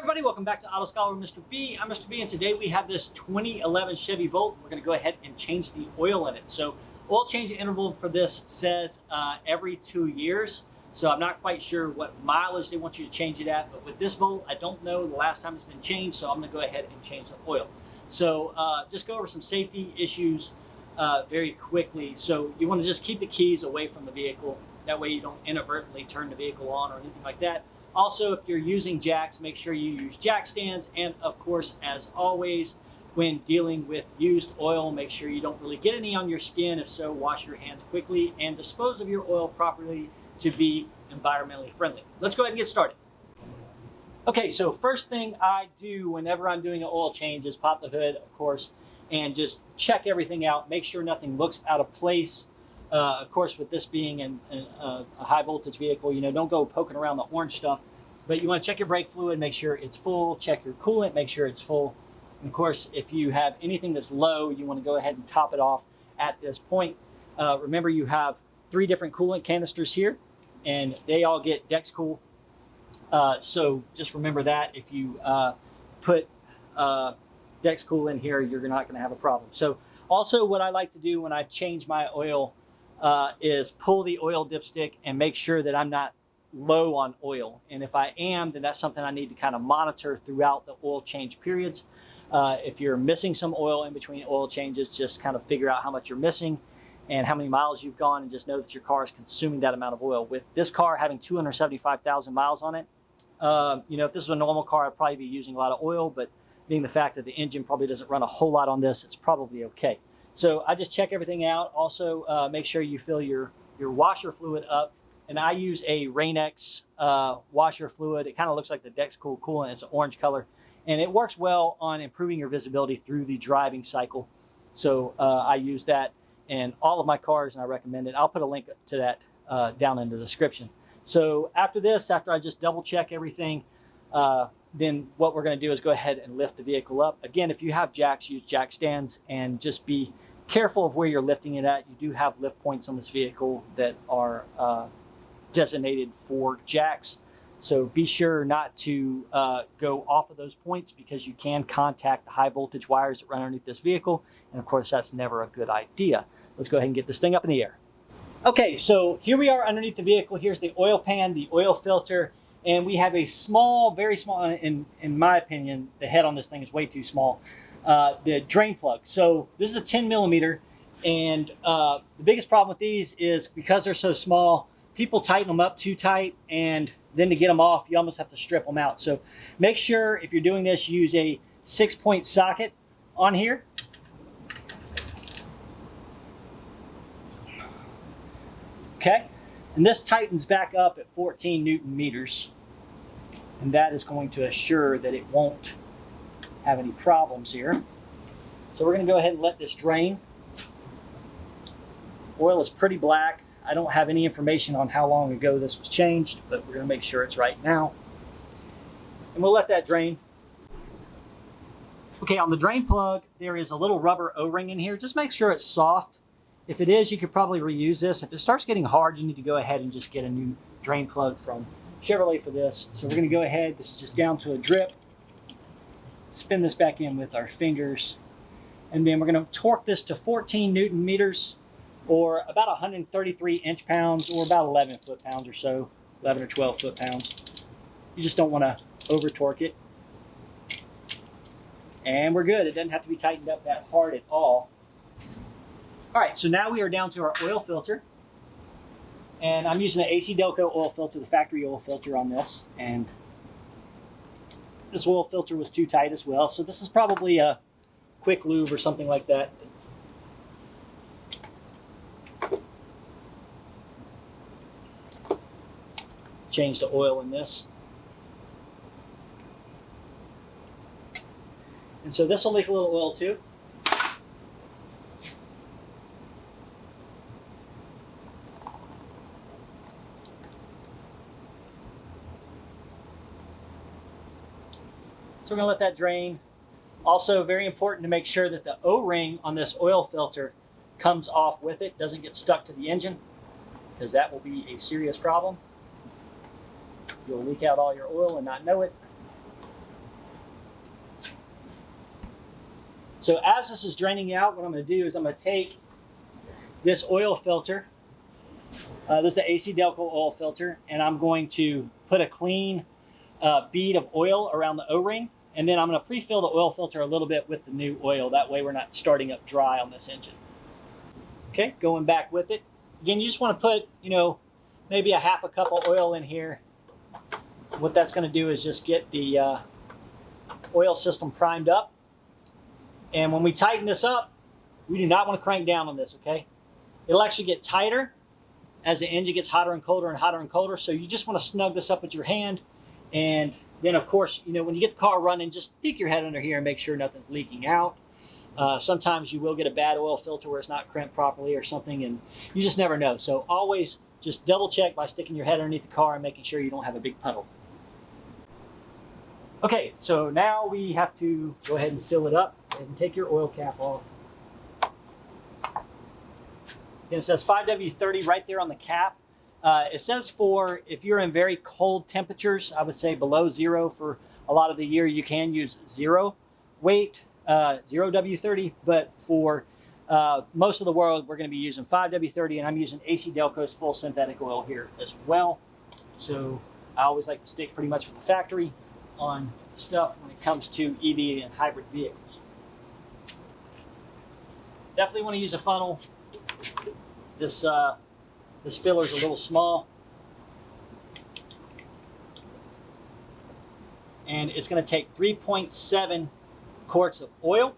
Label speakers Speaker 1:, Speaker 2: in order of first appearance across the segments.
Speaker 1: everybody, welcome back to Auto Scholar with Mr. B. I'm Mr. B, and today we have this 2011 Chevy Volt. We're going to go ahead and change the oil in it. So oil change interval for this says every 2 years. So I'm not quite sure what mileage they want you to change it at, but with this Volt, I don't know the last time it's been changed, so I'm going to go ahead and change the oil. So just go over some safety issues very quickly. So you want to just keep the keys away from the vehicle. That way you don't inadvertently turn the vehicle on or anything like that. Also, if you're using jacks, make sure you use jack stands. And of course, as always, when dealing with used oil, make sure you don't really get any on your skin. If so, wash your hands quickly and dispose of your oil properly to be environmentally friendly. Let's go ahead and get started. Okay, so first thing I do whenever I'm doing an oil change is pop the hood, of course, and just check everything out. Make sure nothing looks out of place. Of course, with this being a high voltage vehicle, you know, don't go poking around the orange stuff, but you want to check your brake fluid, make sure it's full, check your coolant, make sure it's full. And of course, if you have anything that's low, you want to go ahead and top it off at this point. Remember, you have 3 different coolant canisters here, and they all get Dexcool. So just remember that if you put Dexcool in here, you're not going to have a problem. So also what I like to do when I change my oil is pull the oil dipstick and make sure that I'm not low on oil. And if I am, then that's something I need to kind of monitor throughout the oil change periods. If you're missing some oil in between oil changes, just kind of figure out how much you're missing and how many miles you've gone, and just know that your car is consuming that amount of oil. With this car having 275,000 miles on it, you know, if this was a normal car, I'd probably be using a lot of oil, but being the fact that the engine probably doesn't run a whole lot on this, it's probably okay. So I just check everything out. Also, make sure you fill your washer fluid up. And I use a Rain-X washer fluid. It kind of looks like the Dexcool coolant. It's an orange color. And it works well on improving your visibility through the driving cycle. So I use that in all of my cars, and I recommend it. I'll put a link to that down in the description. So after this, after I just double check everything, then what we're going to do is go ahead and lift the vehicle up. Again, if you have jacks, use jack stands, and just be careful of where you're lifting it at. You do have lift points on this vehicle that are designated for jacks. So be sure not to go off of those points, because you can contact the high voltage wires that run underneath this vehicle. And of course, that's never a good idea. Let's go ahead and get this thing up in the air. Okay, so here we are underneath the vehicle. Here's the oil pan, the oil filter, and we have a small, very small, in my opinion, the head on this thing is way too small, the drain plug. So this is a 10 millimeter, and the biggest problem with these is because they're so small, people tighten them up too tight, and then to get them off, you almost have to strip them out. So make sure if you're doing this, use a 6-point socket on here. Okay, and this tightens back up at 14 Newton meters, and that is going to assure that it won't have any problems here. So we're going to go ahead and let this drain. Oil is pretty black. I don't have any information on how long ago this was changed, but we're going to make sure it's right now. And we'll let that drain. Okay, on the drain plug, there is a little rubber O-ring in here. Just make sure it's soft. If it is, you could probably reuse this. If it starts getting hard, you need to go ahead and just get a new drain plug from Chevrolet for this. So we're going to go ahead. This is just down to a drip. Spin this back in with our fingers. And then we're going to torque this to 14 Newton meters, or about 133 inch-pounds, or about 11 foot-pounds or so, 11 or 12 foot-pounds. You just don't want to over-torque it. And we're good. It doesn't have to be tightened up that hard at all. All right, so now we are down to our oil filter. And I'm using the AC Delco oil filter, the factory oil filter on this. And this oil filter was too tight as well. So this is probably a quick lube or something like that. Change the oil in this. And so this will leak a little oil too. So we're going to let that drain. Also, very important to make sure that the O-ring on this oil filter comes off with it, doesn't get stuck to the engine, because that will be a serious problem. You'll leak out all your oil and not know it. So as this is draining out, what I'm going to do is I'm going to take this oil filter. This is the AC Delco oil filter, and I'm going to put a clean bead of oil around the O-ring, and then I'm going to pre-fill the oil filter a little bit with the new oil. That way we're not starting up dry on this engine. Okay, going back with it. Again, you just want to put, maybe a half a cup of oil in here. What that's going to do is just get the oil system primed up. And when we tighten this up, we do not want to crank down on this, okay? It'll actually get tighter as the engine gets hotter and colder and hotter and colder. So you just want to snug this up with your hand. And then, of course, when you get the car running, just peek your head under here and make sure nothing's leaking out. Sometimes you will get a bad oil filter where it's not crimped properly or something, and you just never know. So always just double check by sticking your head underneath the car and making sure you don't have a big puddle. Okay, so now we have to go ahead and fill it up and take your oil cap off. And it says 5W30 right there on the cap. It says for if you're in very cold temperatures, I would say below zero for a lot of the year, you can use zero weight, 0W30, but for most of the world, we're going to be using 5W30, and I'm using AC Delco's full synthetic oil here as well. So I always like to stick pretty much with the factory on stuff when it comes to EV and hybrid vehicles. Definitely want to use a funnel. This filler is a little small, and it's going to take 3.7 quarts of oil.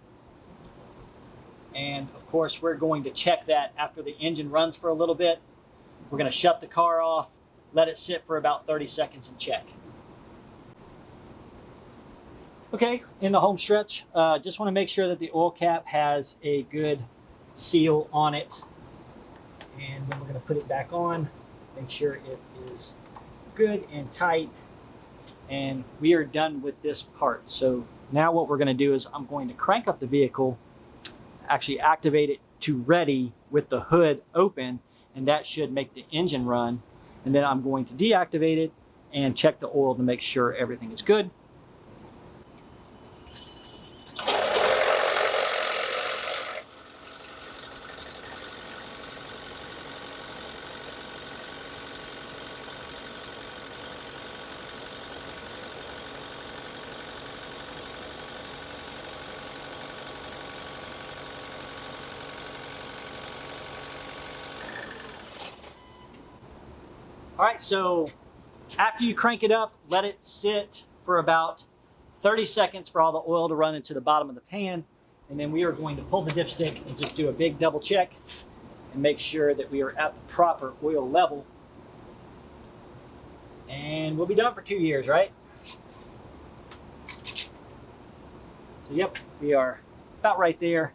Speaker 1: And of course, we're going to check that after the engine runs for a little bit. We're going to shut the car off, let it sit for about 30 seconds and check. Okay, in the home stretch, just want to make sure that the oil cap has a good seal on it. And then we're going to put it back on, make sure it is good and tight. And we are done with this part. So now what we're going to do is I'm going to crank up the vehicle, actually activate it to ready with the hood open, and that should make the engine run. And then I'm going to deactivate it and check the oil to make sure everything is good. All right, so after you crank it up, let it sit for about 30 seconds for all the oil to run into the bottom of the pan. And then we are going to pull the dipstick and just do a big double check and make sure that we are at the proper oil level. And we'll be done for 2 years, right? So yep, we are about right there.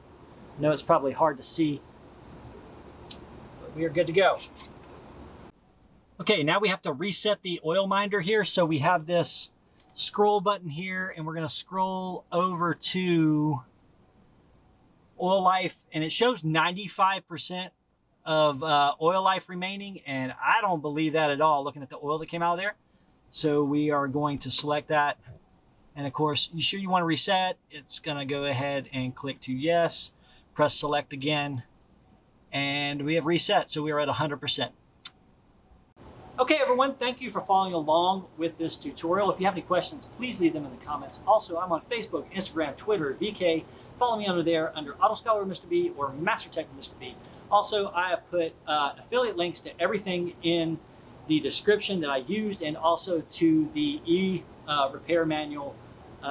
Speaker 1: I know it's probably hard to see, but we are good to go. Okay, now we have to reset the oil minder here. So we have this scroll button here, and we're going to scroll over to oil life, and it shows 95% of oil life remaining, and I don't believe that at all looking at the oil that came out of there. So we are going to select that, and of course, you sure you want to reset? It's going to go ahead and click to yes, press select again, and we have reset, so we are at 100%. Okay, everyone, thank you for following along with this tutorial. If you have any questions, please leave them in the comments. Also, I'm on Facebook, Instagram, Twitter, VK. Follow me under there under Auto Scholar Mr. B or Master Tech Mr. B. Also, I have put affiliate links to everything in the description that I used, and also to the repair manual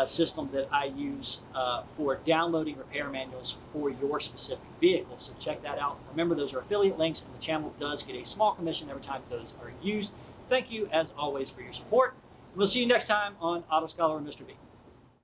Speaker 1: system that I use for downloading repair manuals for your specific vehicle. So check that out. Remember, those are affiliate links, and the channel does get a small commission every time those are used. Thank you, as always, for your support. We'll see you next time on Auto Scholar Mr. B.